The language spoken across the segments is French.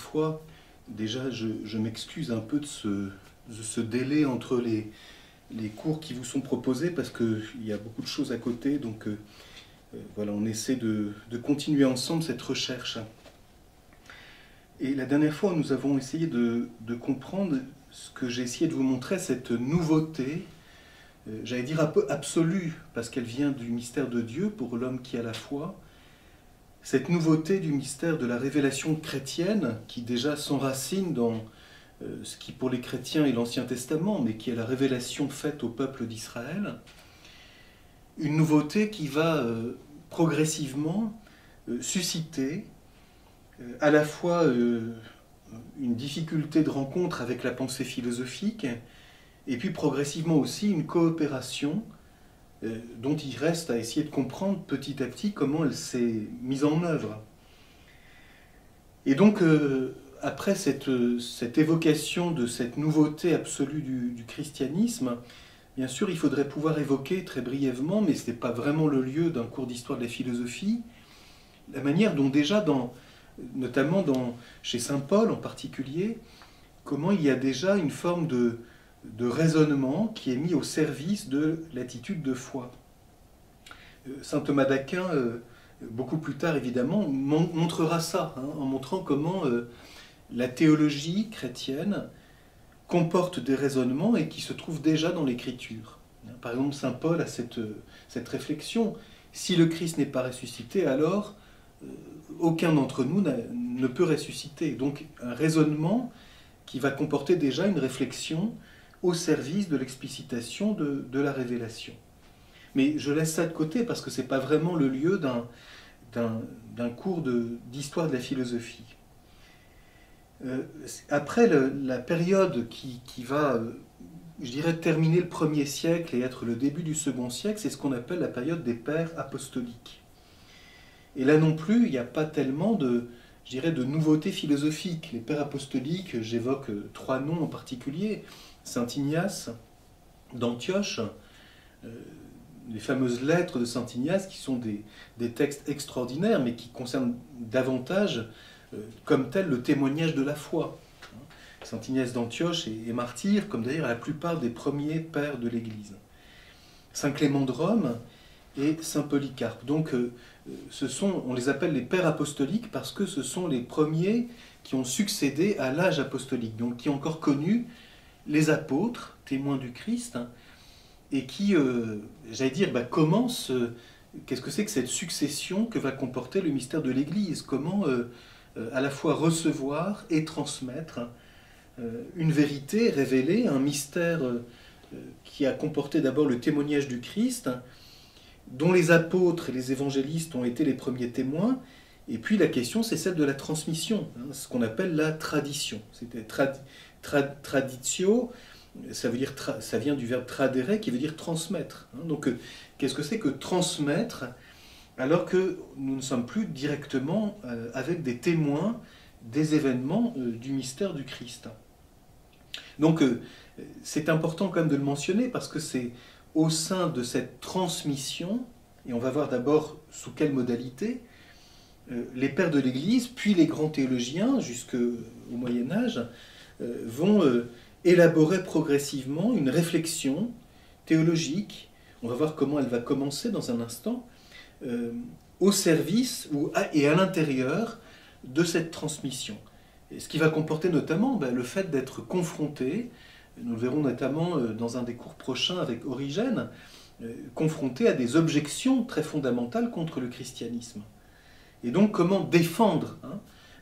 fois. Déjà, je m'excuse un peu de ce délai entre les cours qui vous sont proposés, parce qu'il y a beaucoup de choses à côté. Donc voilà, on essaie de continuer ensemble cette recherche. Et la dernière fois, nous avons essayé de comprendre ce que j'ai essayé de vous montrer, cette nouveauté, j'allais dire un peu absolue, parce qu'elle vient du mystère de Dieu pour l'homme qui a la foi. Cette nouveauté du mystère de la révélation chrétienne, qui déjà s'enracine dans ce qui pour les chrétiens est l'Ancien Testament, mais qui est la révélation faite au peuple d'Israël. Une nouveauté qui va progressivement susciter à la fois une difficulté de rencontre avec la pensée philosophique, et puis progressivement aussi une coopération dont il reste à essayer de comprendre petit à petit comment elle s'est mise en œuvre. Et donc, après cette évocation de cette nouveauté absolue du christianisme, bien sûr, il faudrait pouvoir évoquer très brièvement, mais ce n'est pas vraiment le lieu d'un cours d'histoire de la philosophie, la manière dont déjà, notamment chez saint Paul en particulier, comment il y a déjà une forme de raisonnement qui est mis au service de l'attitude de foi. Saint Thomas d'Aquin, beaucoup plus tard évidemment, montrera ça, en montrant comment la théologie chrétienne comporte des raisonnements et qui se trouvent déjà dans l'Écriture. Par exemple, saint Paul a cette réflexion. Si le Christ n'est pas ressuscité, alors aucun d'entre nous ne peut ressusciter. Donc un raisonnement qui va comporter déjà une réflexion au service de l'explicitation de la révélation. Mais je laisse ça de côté parce que ce n'est pas vraiment le lieu d'un cours d'histoire de la philosophie. Après la période qui va, je dirais, terminer le 1er siècle et être le début du 2e siècle, c'est ce qu'on appelle la période des pères apostoliques. Et là non plus, il n'y a pas tellement de nouveautés philosophiques. Les pères apostoliques, j'évoque 3 noms en particulier. Saint Ignace d'Antioche, les fameuses lettres de Saint Ignace qui sont des textes extraordinaires, mais qui concernent davantage, comme tel, le témoignage de la foi. Saint Ignace d'Antioche est martyr, comme d'ailleurs la plupart des premiers pères de l'Église. Saint Clément de Rome et Saint Polycarpe. Donc, on les appelle les pères apostoliques parce que ce sont les premiers qui ont succédé à l'âge apostolique, donc qui ont encore connu les apôtres, témoins du Christ, et qui, j'allais dire, commencent, qu'est-ce que c'est que cette succession que va comporter le mystère de l'Église? Comment à la fois recevoir et transmettre une vérité révélée, un mystère qui a comporté d'abord le témoignage du Christ, dont les apôtres et les évangélistes ont été les premiers témoins, et puis la question c'est celle de la transmission, ce qu'on appelle la tradition. C'était traditio, ça vient du verbe tradere qui veut dire transmettre. Donc qu'est-ce que c'est que transmettre alors que nous ne sommes plus directement avec des témoins des événements du mystère du Christ. Donc c'est important quand même de le mentionner parce que c'est au sein de cette transmission, et on va voir d'abord sous quelle modalité, les pères de l'Église, puis les grands théologiens jusqu'au Moyen-Âge, vont élaborer progressivement une réflexion théologique, on va voir comment elle va commencer dans un instant, au service et à l'intérieur de cette transmission. Et ce qui va comporter notamment le fait d'être confronté, nous le verrons notamment dans un des cours prochains avec Origène, confronté à des objections très fondamentales contre le christianisme. Et donc comment défendre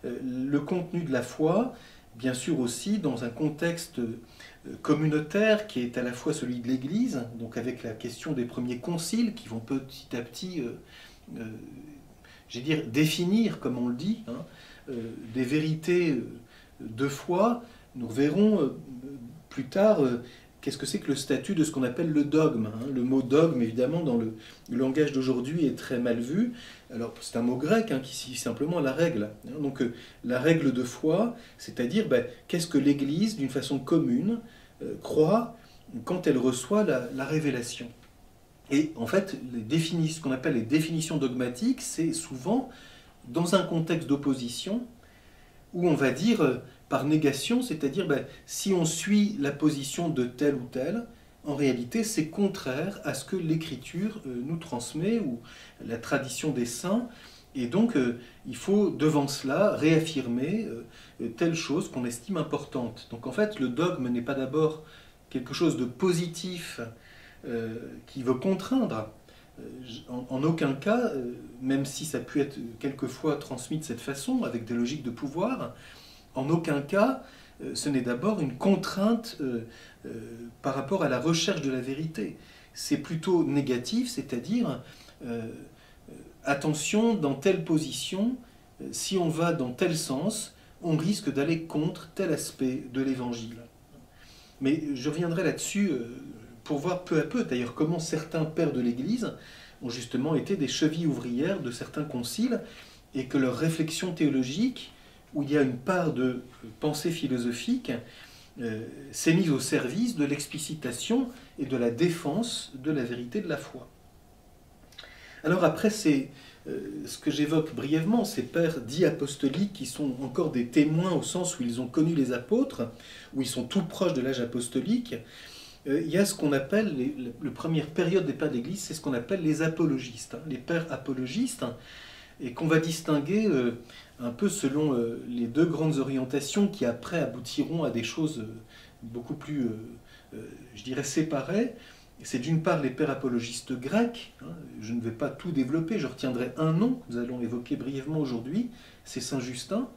le contenu de la foi, bien sûr aussi dans un contexte communautaire qui est à la fois celui de l'Église, donc avec la question des premiers conciles qui vont petit à petit, définir, comme on le dit, des vérités de foi. Nous verrons plus tard qu'est-ce que c'est que le statut de ce qu'on appelle le dogme. Le mot dogme, évidemment, dans le langage d'aujourd'hui est très mal vu. Alors, c'est un mot grec qui signifie simplement la règle. Donc, la règle de foi, c'est-à-dire qu'est-ce que l'Église, d'une façon commune, croit quand elle reçoit la révélation. Et en fait, ce qu'on appelle les définitions dogmatiques, c'est souvent, dans un contexte d'opposition, où on va dire par négation, c'est-à-dire si on suit la position de tel ou tel, en réalité c'est contraire à ce que l'Écriture nous transmet ou la tradition des saints, et donc il faut devant cela réaffirmer telle chose qu'on estime importante. Donc en fait le dogme n'est pas d'abord quelque chose de positif qui veut contraindre. En aucun cas, même si ça peut être quelquefois transmis de cette façon, avec des logiques de pouvoir, en aucun cas, ce n'est d'abord une contrainte par rapport à la recherche de la vérité. C'est plutôt négatif, c'est-à-dire attention, dans telle position, si on va dans tel sens, on risque d'aller contre tel aspect de l'Évangile. Mais je reviendrai là-dessus pour voir peu à peu, d'ailleurs, comment certains pères de l'Église ont justement été des chevilles ouvrières de certains conciles, et que leur réflexion théologique, où il y a une part de pensée philosophique, s'est mise au service de l'explicitation et de la défense de la vérité de la foi. Alors après, c'est ce que j'évoque brièvement, ces pères dits apostoliques qui sont encore des témoins au sens où ils ont connu les apôtres, où ils sont tout proches de l'âge apostolique. Il y a ce qu'on appelle, la première période des pères de l'Église, c'est ce qu'on appelle les apologistes, les pères apologistes, et qu'on va distinguer un peu selon les deux grandes orientations qui après aboutiront à des choses beaucoup plus, je dirais, séparées. C'est d'une part les pères apologistes grecs, je ne vais pas tout développer, je retiendrai un nom que nous allons évoquer brièvement aujourd'hui, c'est Saint Justin,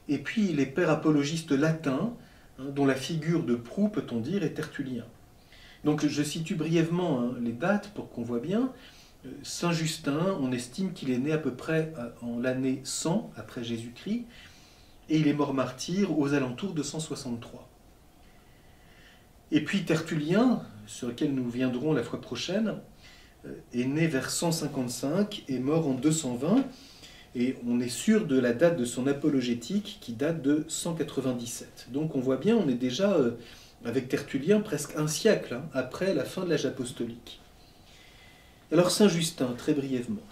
et puis les pères apologistes latins, dont la figure de proue, peut-on dire, est Tertullien. Donc je situe brièvement les dates pour qu'on voit bien. Saint Justin, on estime qu'il est né à peu près en l'année 100 après Jésus-Christ, et il est mort martyr aux alentours de 163. Et puis Tertullien, sur lequel nous viendrons la fois prochaine, est né vers 155 et mort en 220, et on est sûr de la date de son apologétique qui date de 197. Donc on voit bien, on est déjà avec Tertullien presque un siècle après la fin de l'âge apostolique. Alors Saint Justin, très brièvement.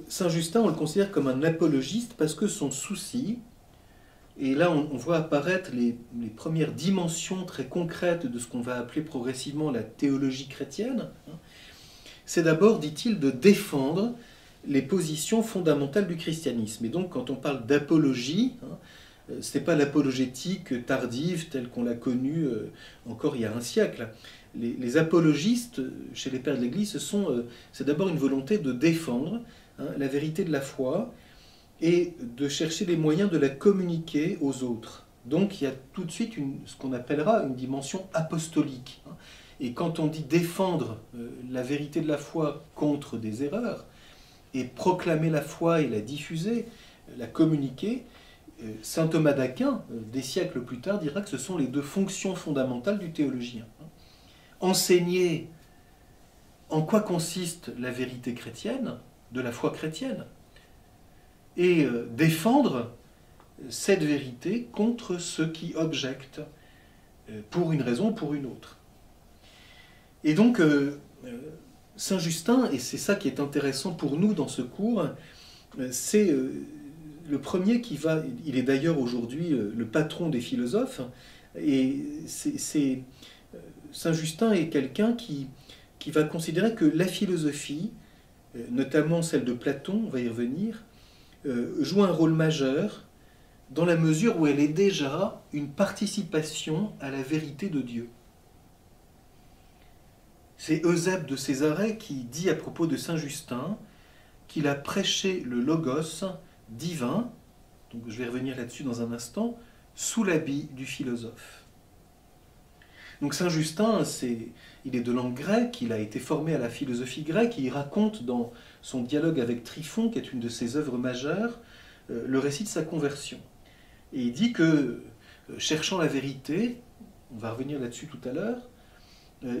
Saint Justin, on le considère comme un apologiste parce que son souci, et là on voit apparaître les premières dimensions très concrètes de ce qu'on va appeler progressivement la théologie chrétienne, c'est d'abord, dit-il, de défendre les positions fondamentales du christianisme. Et donc quand on parle d'apologie, ce n'est pas l'apologétique tardive telle qu'on l'a connue encore il y a un siècle. Les apologistes, chez les pères de l'Église, c'est d'abord une volonté de défendre la vérité de la foi et de chercher les moyens de la communiquer aux autres. Donc il y a tout de suite ce qu'on appellera une dimension apostolique. Et quand on dit défendre la vérité de la foi contre des erreurs, et proclamer la foi et la diffuser, la communiquer, saint Thomas d'Aquin, des siècles plus tard, dira que ce sont les deux fonctions fondamentales du théologien. Enseigner en quoi consiste la vérité chrétienne, de la foi chrétienne, et défendre cette vérité contre ceux qui objectent pour une raison ou pour une autre. Et donc, Saint Justin, et c'est ça qui est intéressant pour nous dans ce cours, c'est le premier qui va, il est d'ailleurs aujourd'hui le patron des philosophes, et Saint Justin est quelqu'un qui va considérer que la philosophie, notamment celle de Platon, on va y revenir, joue un rôle majeur dans la mesure où elle est déjà une participation à la vérité de Dieu. C'est Eusèbe de Césarée qui dit à propos de Saint Justin qu'il a prêché le logos divin, donc je vais revenir là-dessus dans un instant, sous l'habit du philosophe. Donc Saint Justin, il est de langue grecque, il a été formé à la philosophie grecque, et il raconte dans son dialogue avec Tryphon, qui est une de ses œuvres majeures, le récit de sa conversion. Et il dit que, cherchant la vérité, on va revenir là-dessus tout à l'heure,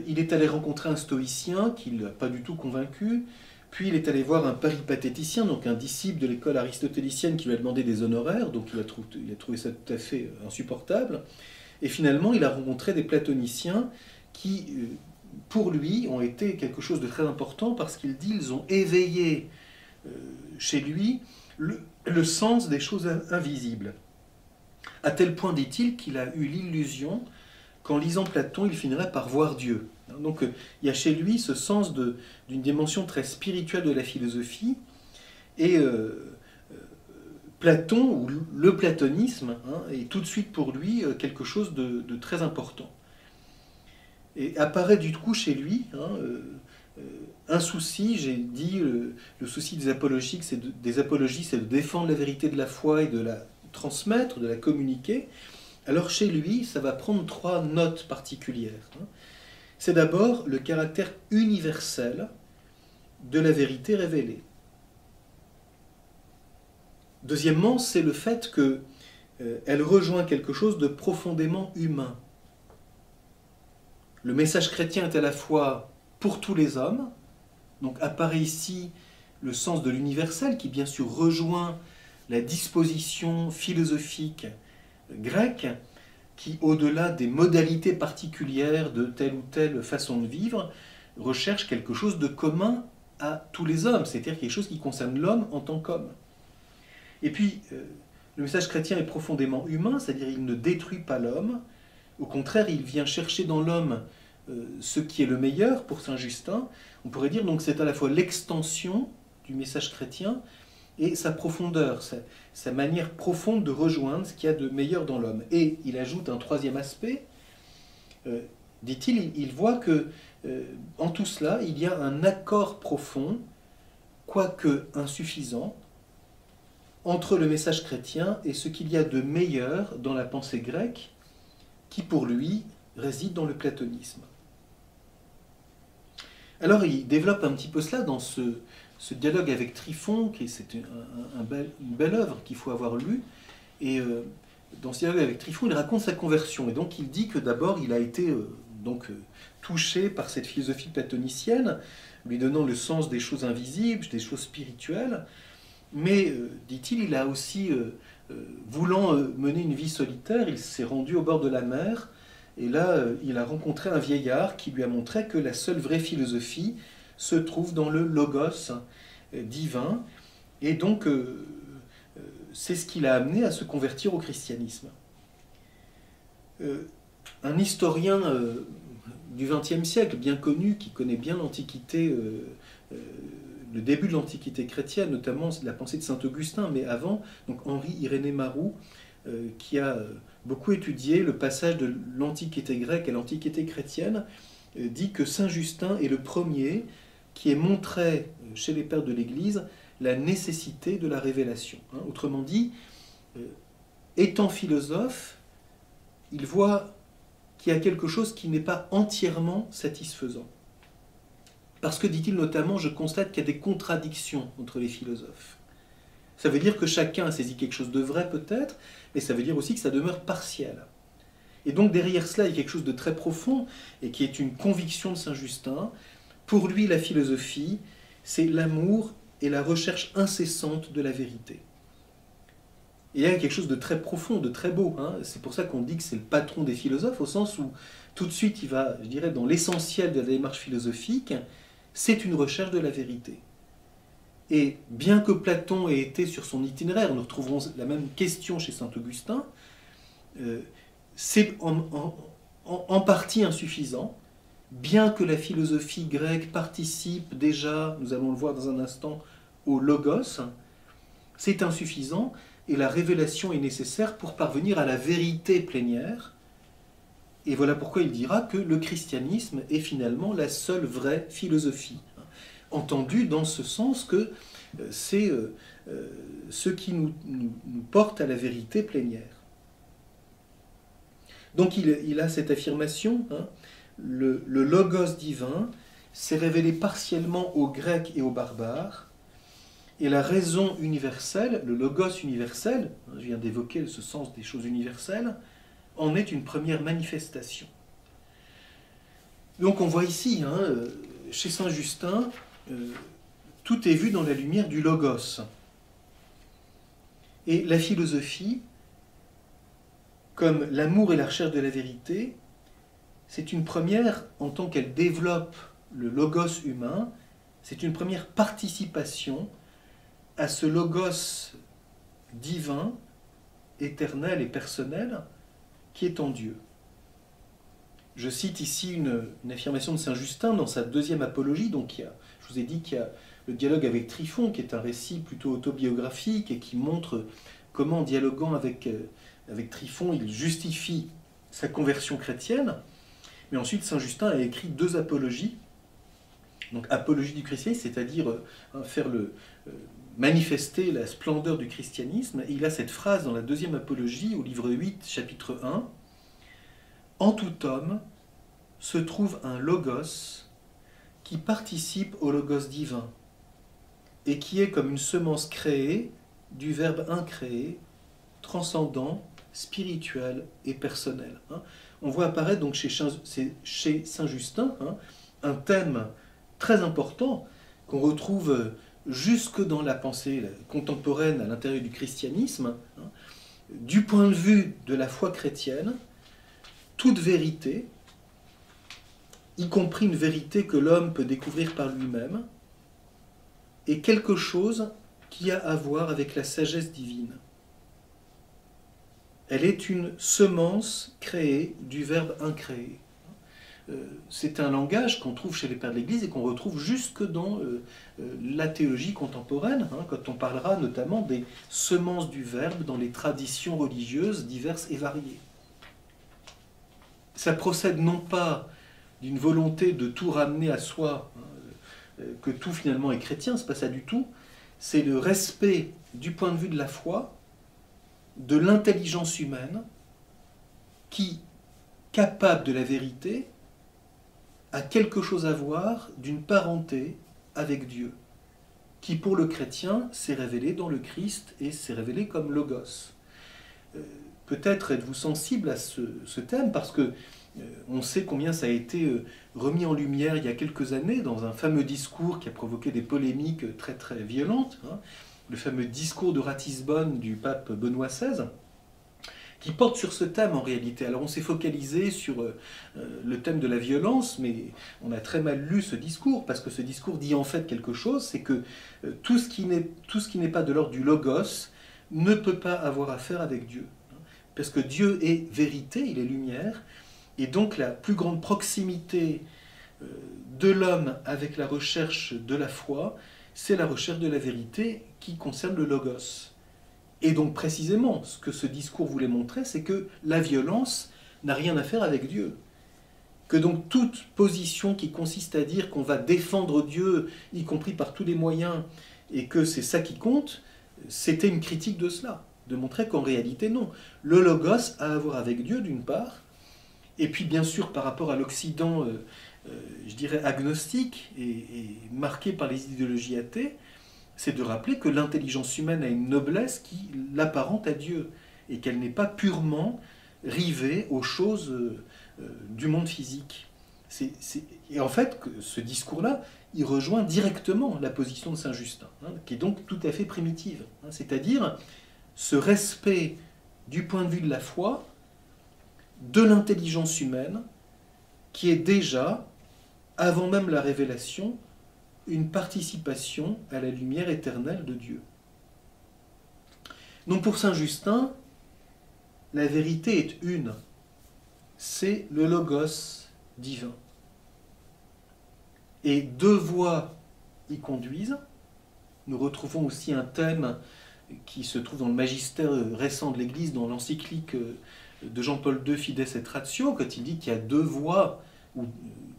il est allé rencontrer un stoïcien qui ne l'a pas du tout convaincu, puis il est allé voir un péripatéticien, donc un disciple de l'école aristotélicienne qui lui a demandé des honoraires, donc il a trouvé ça tout à fait insupportable, et finalement il a rencontré des platoniciens qui, pour lui, ont été quelque chose de très important parce qu'il dit qu'ils ont éveillé chez lui le sens des choses invisibles. À tel point, dit-il, qu'il a eu l'illusion qu'en lisant Platon, il finirait par voir Dieu. Donc il y a chez lui ce sens d'une dimension très spirituelle de la philosophie, et Platon, ou le platonisme, est tout de suite pour lui quelque chose de très important. Et apparaît du coup chez lui un souci, j'ai dit, le souci des apologistes, c'est de défendre la vérité de la foi et de la transmettre, de la communiquer. Alors chez lui, ça va prendre 3 notes particulières. C'est d'abord le caractère universel de la vérité révélée. Deuxièmement, c'est le fait qu'elle rejoint quelque chose de profondément humain. Le message chrétien est à la fois pour tous les hommes, donc apparaît ici le sens de l'universel qui bien sûr rejoint la disposition philosophique grecque qui, au-delà des modalités particulières de telle ou telle façon de vivre, recherche quelque chose de commun à tous les hommes, c'est-à-dire quelque chose qui concerne l'homme en tant qu'homme. Et puis, le message chrétien est profondément humain, c'est-à-dire il ne détruit pas l'homme, au contraire, il vient chercher dans l'homme ce qui est le meilleur pour Saint Justin. On pourrait dire donc c'est à la fois l'extension du message chrétien et sa profondeur, sa manière profonde de rejoindre ce qu'il y a de meilleur dans l'homme. Et il ajoute un 3e aspect, dit-il, il voit que en tout cela, il y a un accord profond, quoique insuffisant, entre le message chrétien et ce qu'il y a de meilleur dans la pensée grecque, qui pour lui réside dans le platonisme. Alors il développe un petit peu cela dans ce dialogue avec Tryphon, qui c'est une belle œuvre qu'il faut avoir lue, et dans ce dialogue avec Tryphon, il raconte sa conversion, et donc il dit que d'abord il a été touché par cette philosophie platonicienne, lui donnant le sens des choses invisibles, des choses spirituelles, mais, dit-il, il a aussi, voulant mener une vie solitaire, il s'est rendu au bord de la mer, et là, il a rencontré un vieillard qui lui a montré que la seule vraie philosophie se trouve dans le logos divin, et donc c'est ce qui l'a amené à se convertir au christianisme. Un historien du XXe siècle, bien connu, qui connaît bien l'Antiquité, le début de l'Antiquité chrétienne, notamment la pensée de saint Augustin, mais avant, donc Henri-Irénée Marou, qui a beaucoup étudié le passage de l'Antiquité grecque à l'Antiquité chrétienne, dit que saint Justin est le premier qui ait montré chez les pères de l'Église la nécessité de la révélation. Autrement dit, étant philosophe, il voit qu'il y a quelque chose qui n'est pas entièrement satisfaisant. Parce que, dit-il notamment, je constate qu'il y a des contradictions entre les philosophes. Ça veut dire que chacun a saisi quelque chose de vrai peut-être, mais ça veut dire aussi que ça demeure partiel. Et donc derrière cela, il y a quelque chose de très profond, et qui est une conviction de saint Justin. Pour lui, la philosophie, c'est l'amour et la recherche incessante de la vérité. Et il y a quelque chose de très profond, de très beau. C'est pour ça qu'on dit que c'est le patron des philosophes, au sens où tout de suite il va, je dirais, dans l'essentiel de la démarche philosophique, c'est une recherche de la vérité. Et bien que Platon ait été sur son itinéraire, nous retrouverons la même question chez saint Augustin, c'est en partie insuffisant, bien que la philosophie grecque participe déjà, nous allons le voir dans un instant, au logos, c'est insuffisant, et la révélation est nécessaire pour parvenir à la vérité plénière. Et voilà pourquoi il dira que le christianisme est finalement la seule vraie philosophie. Entendu dans ce sens que c'est ce qui nous porte à la vérité plénière. Donc il a cette affirmation, le logos divin s'est révélé partiellement aux Grecs et aux barbares, et la raison universelle, le logos universel, je viens d'évoquer ce sens des choses universelles, en est une première manifestation. Donc on voit ici, chez saint Justin, tout est vu dans la lumière du logos. Et la philosophie, comme l'amour et la recherche de la vérité, c'est une première, en tant qu'elle développe le logos humain, c'est une première participation à ce logos divin, éternel et personnel qui est en Dieu. Je cite ici une affirmation de saint Justin dans sa deuxième apologie. Donc je vous ai dit qu'il y a le dialogue avec Tryphon, qui est un récit plutôt autobiographique et qui montre comment, en dialoguant avec Tryphon, il justifie sa conversion chrétienne. Mais ensuite, saint Justin a écrit deux apologies. Donc, apologie du christianisme, c'est-à-dire manifester la splendeur du christianisme. Et il a cette phrase dans la deuxième apologie, au livre 8, chapitre 1. « En tout homme se trouve un logos qui participe au logos divin et qui est comme une semence créée du verbe incréé, transcendant, spirituel et personnel. » On voit apparaître donc chez saint Justin un thème très important qu'on retrouve jusque dans la pensée contemporaine à l'intérieur du christianisme. Du point de vue de la foi chrétienne, toute vérité, y compris une vérité que l'homme peut découvrir par lui-même, est quelque chose qui a à voir avec la sagesse divine. Elle est une semence créée du verbe incréé. C'est un langage qu'on trouve chez les pères de l'Église et qu'on retrouve jusque dans la théologie contemporaine, quand on parlera notamment des semences du verbe dans les traditions religieuses diverses et variées. Ça procède non pas d'une volonté de tout ramener à soi, que tout finalement est chrétien, c'est pas ça du tout, c'est le respect du point de vue de la foi, de l'intelligence humaine, qui, capable de la vérité, a quelque chose à voir d'une parenté avec Dieu, qui pour le chrétien s'est révélé dans le Christ et s'est révélé comme Logos. Peut-être êtes-vous sensible à ce thème, parce que on sait combien ça a été remis en lumière il y a quelques années dans un fameux discours qui a provoqué des polémiques très très violentes, le fameux discours de Ratisbonne du pape Benoît XVI, qui porte sur ce thème en réalité. Alors on s'est focalisé sur le thème de la violence, mais on a très mal lu ce discours, parce que ce discours dit en fait quelque chose, c'est que tout ce qui n'est pas de l'ordre du logos ne peut pas avoir affaire avec Dieu. Parce que Dieu est vérité, il est lumière, et donc la plus grande proximité de l'homme avec la recherche de la foi, c'est la recherche de la vérité qui concerne le logos. Et donc précisément, ce que ce discours voulait montrer, c'est que la violence n'a rien à faire avec Dieu. Que donc toute position qui consiste à dire qu'on va défendre Dieu, y compris par tous les moyens, et que c'est ça qui compte, c'était une critique de cela, de montrer qu'en réalité non. Le logos a à voir avec Dieu d'une part, et puis bien sûr par rapport à l'Occident, je dirais agnostique et marqué par les idéologies athées, c'est de rappeler que l'intelligence humaine a une noblesse qui l'apparente à Dieu, et qu'elle n'est pas purement rivée aux choses du monde physique. Et en fait, ce discours-là, il rejoint directement la position de saint Justin, qui est donc tout à fait primitive. C'est-à-dire ce respect du point de vue de la foi, de l'intelligence humaine, qui est déjà, avant même la révélation, une participation à la lumière éternelle de Dieu. Donc pour saint Justin, la vérité est une, c'est le logos divin. Et deux voies y conduisent. Nous retrouvons aussi un thème qui se trouve dans le magistère récent de l'Église, dans l'encyclique de Jean-Paul II, Fides et Ratio, quand il dit qu'il y a deux voies, où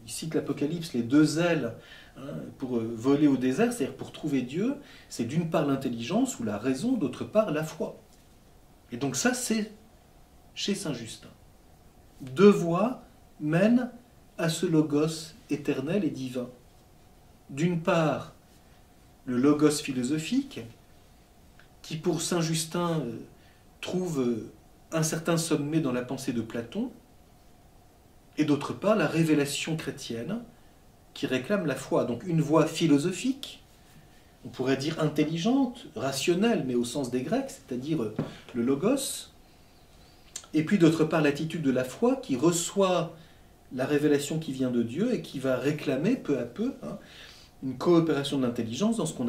il cite l'Apocalypse, les deux ailes, pour voler au désert, c'est-à-dire pour trouver Dieu, c'est d'une part l'intelligence ou la raison, d'autre part la foi. Et donc ça, c'est chez saint Justin. Deux voies mènent à ce logos éternel et divin. D'une part, le logos philosophique, qui pour saint Justin trouve un certain sommet dans la pensée de Platon, et d'autre part, la révélation chrétienne, qui réclame la foi. Donc une voie philosophique, on pourrait dire intelligente, rationnelle, mais au sens des Grecs, c'est-à-dire le logos. Et puis d'autre part l'attitude de la foi qui reçoit la révélation qui vient de Dieu et qui va réclamer peu à peu une coopération de l'intelligence dans ce qu'on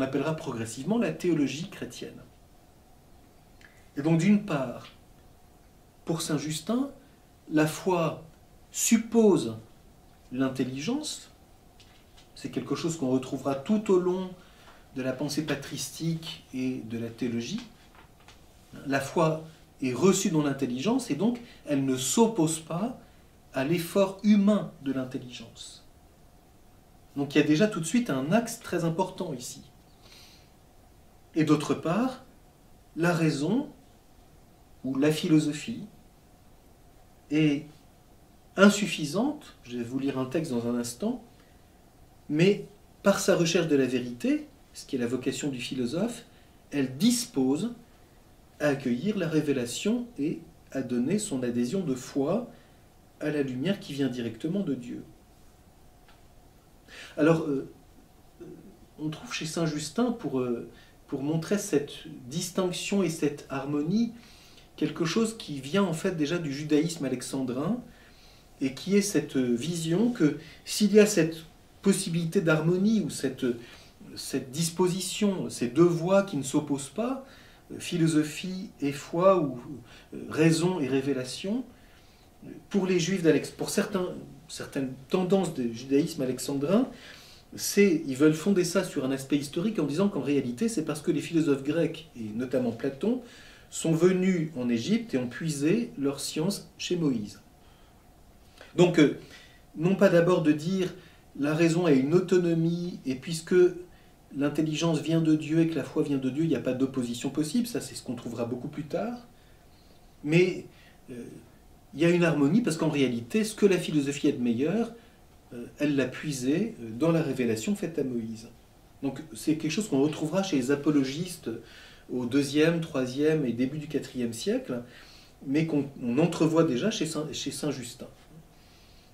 appellera progressivement la théologie chrétienne. Et donc d'une part, pour saint Justin, la foi suppose l'intelligence. C'est quelque chose qu'on retrouvera tout au long de la pensée patristique et de la théologie. La foi est reçue dans l'intelligence et donc elle ne s'oppose pas à l'effort humain de l'intelligence. Donc il y a déjà tout de suite un axe très important ici. Et d'autre part, la raison ou la philosophie est insuffisante, je vais vous lire un texte dans un instant, mais par sa recherche de la vérité, ce qui est la vocation du philosophe, elle dispose à accueillir la révélation et à donner son adhésion de foi à la lumière qui vient directement de Dieu. Alors, on trouve chez saint Justin, pour montrer cette distinction et cette harmonie, quelque chose qui vient en fait déjà du judaïsme alexandrin, et qui est cette vision que s'il y a cette possibilité d'harmonie ou cette disposition, ces deux voies qui ne s'opposent pas, philosophie et foi ou raison et révélation, pour les juifs pour certaines tendances du judaïsme alexandrin, ils veulent fonder ça sur un aspect historique en disant qu'en réalité c'est parce que les philosophes grecs, et notamment Platon, sont venus en Égypte et ont puisé leur science chez Moïse. Donc, non pas d'abord de dire la raison a une autonomie, et puisque l'intelligence vient de Dieu et que la foi vient de Dieu, il n'y a pas d'opposition possible, ça c'est ce qu'on trouvera beaucoup plus tard, mais il y a une harmonie parce qu'en réalité, ce que la philosophie a de meilleur, elle l'a puisé dans la révélation faite à Moïse. Donc c'est quelque chose qu'on retrouvera chez les apologistes au 2e, 3e et début du 4e siècle, mais qu'on entrevoit déjà chez saint Justin.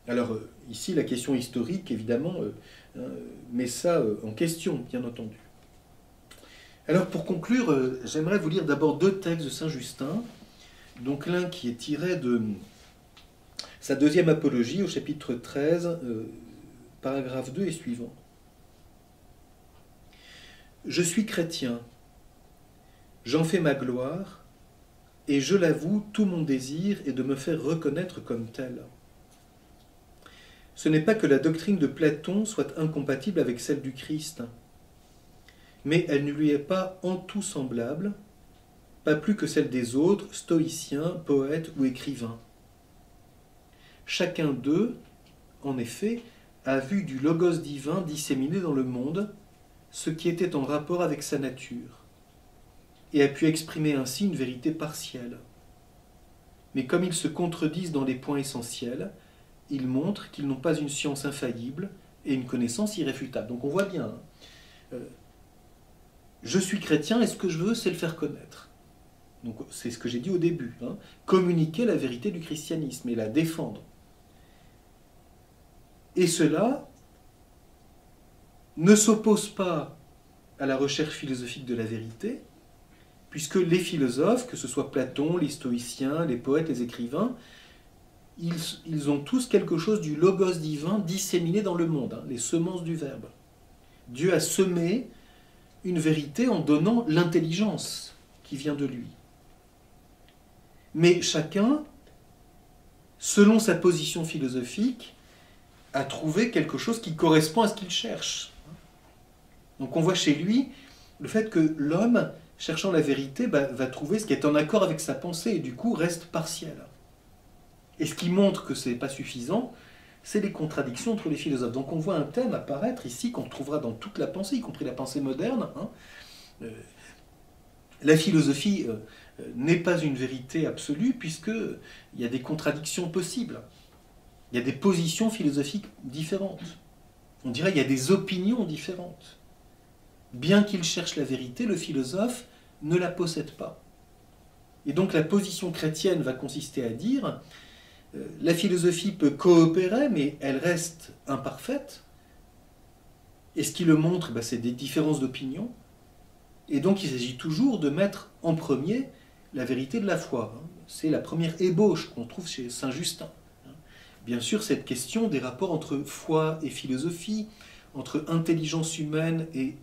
Alors ici, la question historique, évidemment, met ça en question, bien entendu. Alors pour conclure, j'aimerais vous lire d'abord deux textes de saint Justin. Donc l'un qui est tiré de sa deuxième apologie, au chapitre 13, paragraphe 2 et suivant. « Je suis chrétien, j'en fais ma gloire, et je l'avoue, tout mon désir est de me faire reconnaître comme tel. Ce n'est pas que la doctrine de Platon soit incompatible avec celle du Christ, mais elle ne lui est pas en tout semblable, pas plus que celle des autres, stoïciens, poètes ou écrivains. Chacun d'eux, en effet, a vu du logos divin disséminé dans le monde ce qui était en rapport avec sa nature, et a pu exprimer ainsi une vérité partielle. Mais comme ils se contredisent dans les points essentiels, ils montrent qu'ils n'ont pas une science infaillible et une connaissance irréfutable. » Donc on voit bien, je suis chrétien et ce que je veux, c'est le faire connaître. Donc c'est ce que j'ai dit au début, communiquer la vérité du christianisme et la défendre. Et cela ne s'oppose pas à la recherche philosophique de la vérité, puisque les philosophes, que ce soit Platon, les stoïciens, les poètes, les écrivains, ils ont tous quelque chose du logos divin disséminé dans le monde, les semences du Verbe. Dieu a semé une vérité en donnant l'intelligence qui vient de lui. Mais chacun, selon sa position philosophique, a trouvé quelque chose qui correspond à ce qu'il cherche. Donc on voit chez lui le fait que l'homme, cherchant la vérité, va trouver ce qui est en accord avec sa pensée et du coup reste partiel. Et ce qui montre que ce n'est pas suffisant, c'est les contradictions entre les philosophes. Donc on voit un thème apparaître ici qu'on trouvera dans toute la pensée, y compris la pensée moderne. La philosophie n'est pas une vérité absolue puisqu'il y a des contradictions possibles. Il y a des positions philosophiques différentes. On dirait qu'il y a des opinions différentes. Bien qu'il cherche la vérité, le philosophe ne la possède pas. Et donc la position chrétienne va consister à dire la philosophie peut coopérer, mais elle reste imparfaite. Et ce qui le montre, c'est des différences d'opinion. Et donc il s'agit toujours de mettre en premier la vérité de la foi. C'est la première ébauche qu'on trouve chez saint Justin. Bien sûr, cette question des rapports entre foi et philosophie, entre intelligence humaine et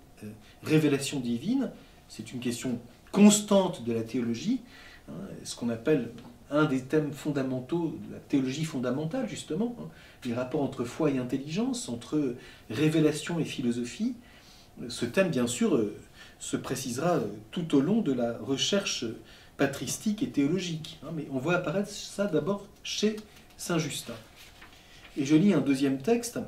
révélation divine, c'est une question constante de la théologie, hein, ce qu'on appelle un des thèmes fondamentaux de la théologie fondamentale, justement, hein, les rapports entre foi et intelligence, entre révélation et philosophie. Ce thème, bien sûr, se précisera tout au long de la recherche patristique et théologique. Hein, mais on voit apparaître ça d'abord chez Saint Justin. Et je lis un deuxième texte,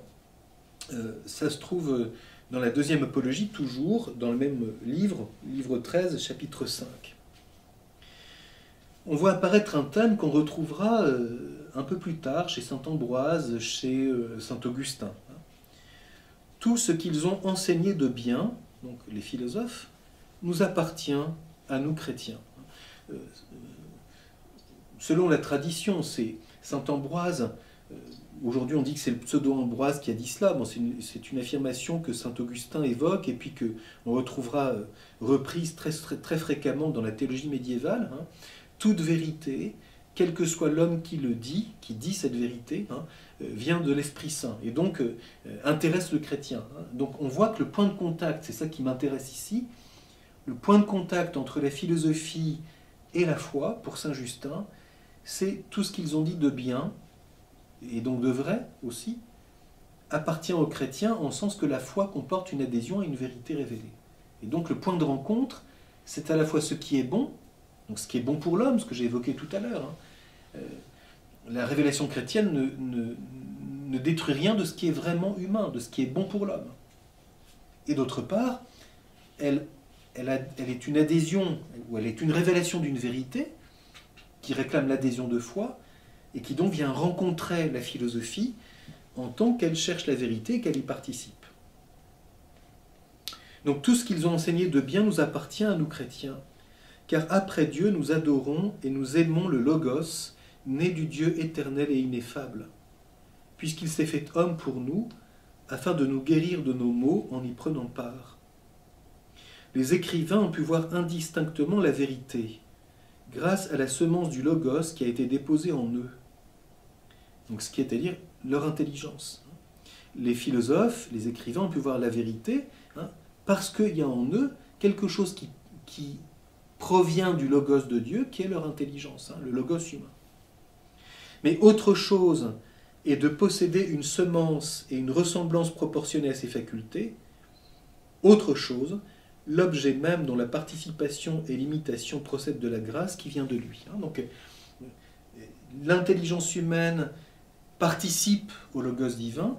ça se trouve dans la deuxième apologie, toujours dans le même livre, livre 13, chapitre 5. On voit apparaître un thème qu'on retrouvera un peu plus tard chez saint Ambroise, chez saint Augustin. Tout ce qu'ils ont enseigné de bien, donc les philosophes, nous appartient à nous chrétiens. Selon la tradition, c'est saint Ambroise, aujourd'hui on dit que c'est le pseudo-Ambroise qui a dit cela, bon, c'est une affirmation que saint Augustin évoque et puis qu'on retrouvera reprise très fréquemment dans la théologie médiévale. Hein. Toute vérité, quel que soit l'homme qui dit cette vérité, hein, vient de l'Esprit Saint et donc intéresse le chrétien. Hein. Donc on voit que le point de contact, c'est ça qui m'intéresse ici, le point de contact entre la philosophie et la foi, pour Saint Justin, c'est tout ce qu'ils ont dit de bien, et donc de vrai aussi, appartient aux chrétiens en sens que la foi comporte une adhésion à une vérité révélée. Et donc le point de rencontre, c'est à la fois ce qui est bon, donc ce qui est bon pour l'homme, ce que j'ai évoqué tout à l'heure. Hein. La révélation chrétienne ne détruit rien de ce qui est vraiment humain, de ce qui est bon pour l'homme. Et d'autre part, elle est une adhésion, ou elle est une révélation d'une vérité qui réclame l'adhésion de foi et qui donc vient rencontrer la philosophie en tant qu'elle cherche la vérité et qu'elle y participe. Donc tout ce qu'ils ont enseigné de bien nous appartient à nous chrétiens, car après Dieu nous adorons et nous aimons le Logos, né du Dieu éternel et ineffable, puisqu'il s'est fait homme pour nous, afin de nous guérir de nos maux en y prenant part. Les écrivains ont pu voir indistinctement la vérité, grâce à la semence du Logos qui a été déposée en eux. Donc ce qui est à dire leur intelligence. Les philosophes, les écrivains ont pu voir la vérité, hein, parce qu'il y a en eux quelque chose qui provient du Logos de Dieu, qui est leur intelligence, hein, le Logos humain. Mais autre chose est de posséder une semence et une ressemblance proportionnée à ses facultés. Autre chose, l'objet même dont la participation et l'imitation procèdent de la grâce qui vient de lui. Hein. Donc, l'intelligence humaine participe au Logos divin,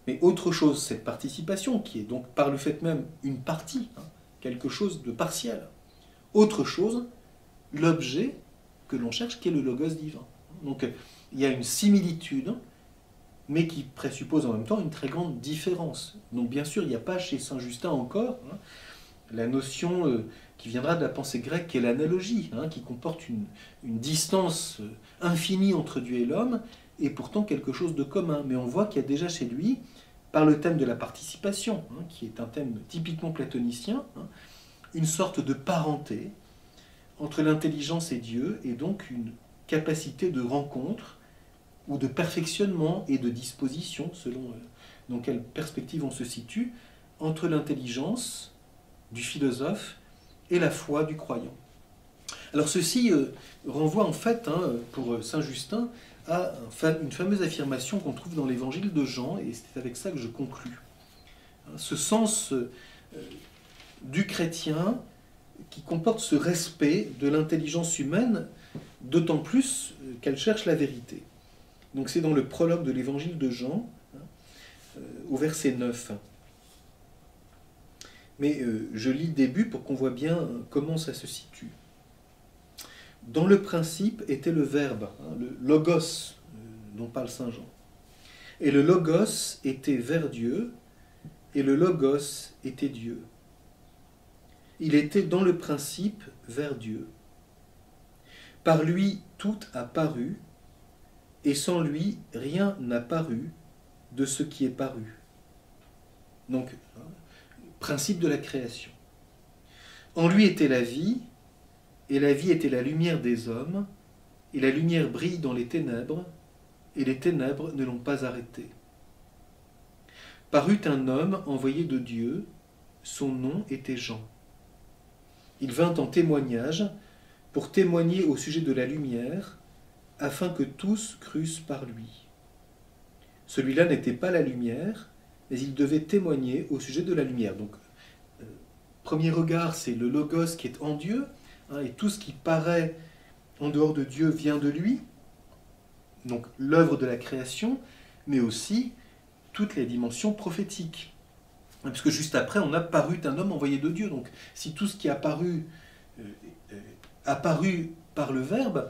mais autre chose, cette participation, qui est donc par le fait même une partie, hein, quelque chose de partiel. Autre chose, l'objet que l'on cherche, qui est le Logos divin. Donc il y a une similitude, mais qui présuppose en même temps une très grande différence. Donc bien sûr, il n'y a pas chez Saint Justin encore la notion qui viendra de la pensée grecque, qui est l'analogie, qui comporte une distance infinie entre Dieu et l'homme, et pourtant quelque chose de commun. Mais on voit qu'il y a déjà chez lui, par le thème de la participation, qui est un thème typiquement platonicien, une sorte de parenté entre l'intelligence et Dieu, et donc une capacité de rencontre ou de perfectionnement et de disposition, selon dans quelle perspective on se situe, entre l'intelligence du philosophe et la foi du croyant. Alors ceci renvoie en fait, pour Saint Justin, à une fameuse affirmation qu'on trouve dans l'évangile de Jean, et c'est avec ça que je conclus. Ce sens du chrétien qui comporte ce respect de l'intelligence humaine, d'autant plus qu'elle cherche la vérité. Donc c'est dans le prologue de l'évangile de Jean, au verset 9. Mais je lis le début pour qu'on voit bien comment ça se situe. Dans le principe était le Verbe, le Logos, dont parle Saint Jean. Et le Logos était vers Dieu, et le Logos était Dieu. Il était dans le principe vers Dieu. Par lui, tout a paru, et sans lui, rien n'a paru de ce qui est paru. Donc, principe de la création. En lui était la vie, et la vie était la lumière des hommes, et la lumière brille dans les ténèbres, et les ténèbres ne l'ont pas arrêtée. Parut un homme envoyé de Dieu, son nom était Jean. Il vint en témoignage pour témoigner au sujet de la lumière, afin que tous crussent par lui. Celui-là n'était pas la lumière, mais il devait témoigner au sujet de la lumière. Donc, premier regard, c'est le Logos qui est en Dieu, hein, et tout ce qui paraît en dehors de Dieu vient de lui, donc l'œuvre de la création, mais aussi toutes les dimensions prophétiques. Parce que juste après, on a parut un homme envoyé de Dieu. Donc, si tout ce qui a apparu par le Verbe,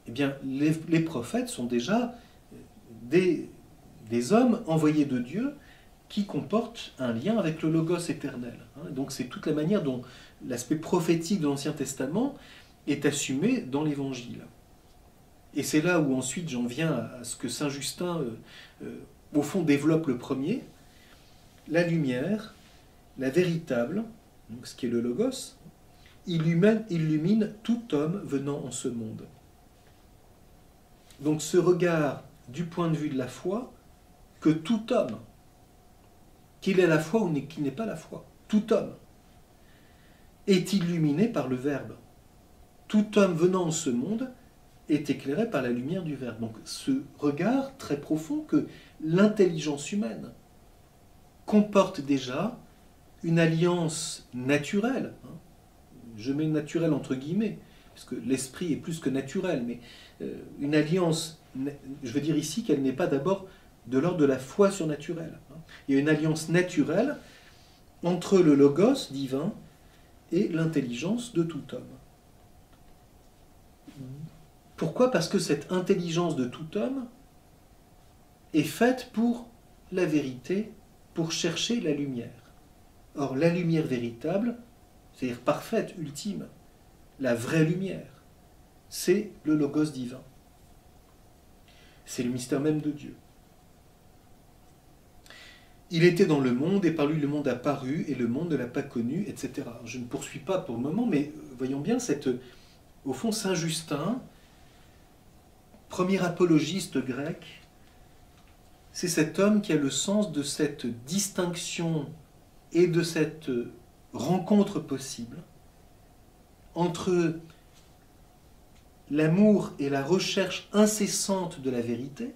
eh bien, les prophètes sont déjà des hommes envoyés de Dieu qui comportent un lien avec le Logos éternel. Donc, c'est toute la manière dont l'aspect prophétique de l'Ancien Testament est assumé dans l'Évangile. Et c'est là où ensuite j'en viens à ce que saint Justin, au fond, développe le premier. La lumière, la véritable, donc ce qui est le Logos, illumine tout homme venant en ce monde. Donc ce regard du point de vue de la foi, que tout homme, qu'il ait la foi ou qu'il n'ait pas la foi, tout homme, est illuminé par le Verbe. Tout homme venant en ce monde est éclairé par la lumière du Verbe. Donc ce regard très profond que l'intelligence humaine comporte déjà une alliance naturelle. Je mets naturel entre guillemets, parce que l'esprit est plus que naturel, mais une alliance, je veux dire ici qu'elle n'est pas d'abord de l'ordre de la foi surnaturelle. Il y a une alliance naturelle entre le Logos divin et l'intelligence de tout homme. Pourquoi ? Parce que cette intelligence de tout homme est faite pour la vérité, pour chercher la lumière. Or, la lumière véritable, c'est-à-dire parfaite, ultime, la vraie lumière, c'est le Logos divin. C'est le mystère même de Dieu. Il était dans le monde, et par lui le monde a paru, et le monde ne l'a pas connu, etc. Je ne poursuis pas pour le moment, mais voyons bien, au fond, saint Justin, premier apologiste grec, c'est cet homme qui a le sens de cette distinction et de cette rencontre possible entre l'amour et la recherche incessante de la vérité,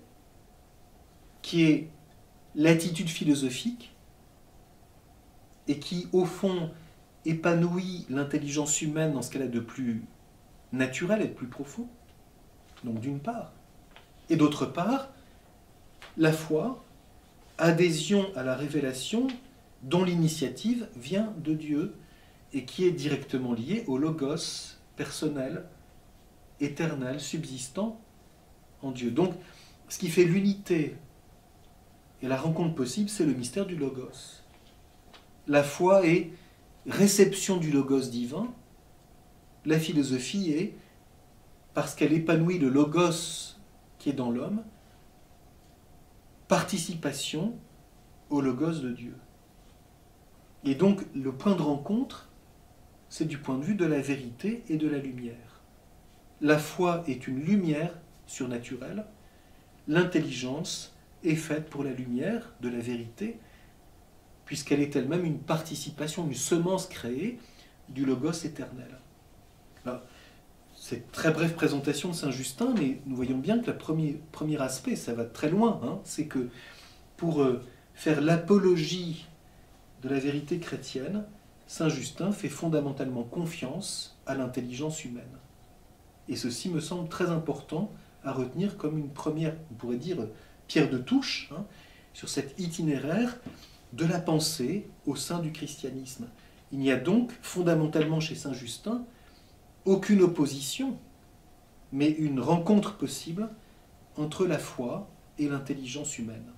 qui est l'attitude philosophique, et qui, au fond, épanouit l'intelligence humaine dans ce qu'elle a de plus naturel et de plus profond, donc d'une part, et d'autre part, la foi, adhésion à la révélation dont l'initiative vient de Dieu et qui est directement liée au Logos personnel, éternel, subsistant en Dieu. Donc, ce qui fait l'unité et la rencontre possible, c'est le mystère du Logos. La foi est réception du Logos divin. La philosophie est, parce qu'elle épanouit le Logos qui est dans l'homme, participation au Logos de Dieu. Et donc, le point de rencontre, c'est du point de vue de la vérité et de la lumière. La foi est une lumière surnaturelle, l'intelligence est faite pour la lumière de la vérité, puisqu'elle est elle-même une participation, une semence créée du Logos éternel. Alors, c'est une très brève présentation de saint Justin, mais nous voyons bien que le premier aspect, ça va très loin, c'est que pour faire l'apologie de la vérité chrétienne, saint Justin fait fondamentalement confiance à l'intelligence humaine. Et ceci me semble très important à retenir comme une première, on pourrait dire, pierre de touche sur cet itinéraire de la pensée au sein du christianisme. Il n'y a donc fondamentalement chez saint Justin aucune opposition, mais une rencontre possible entre la foi et l'intelligence humaine.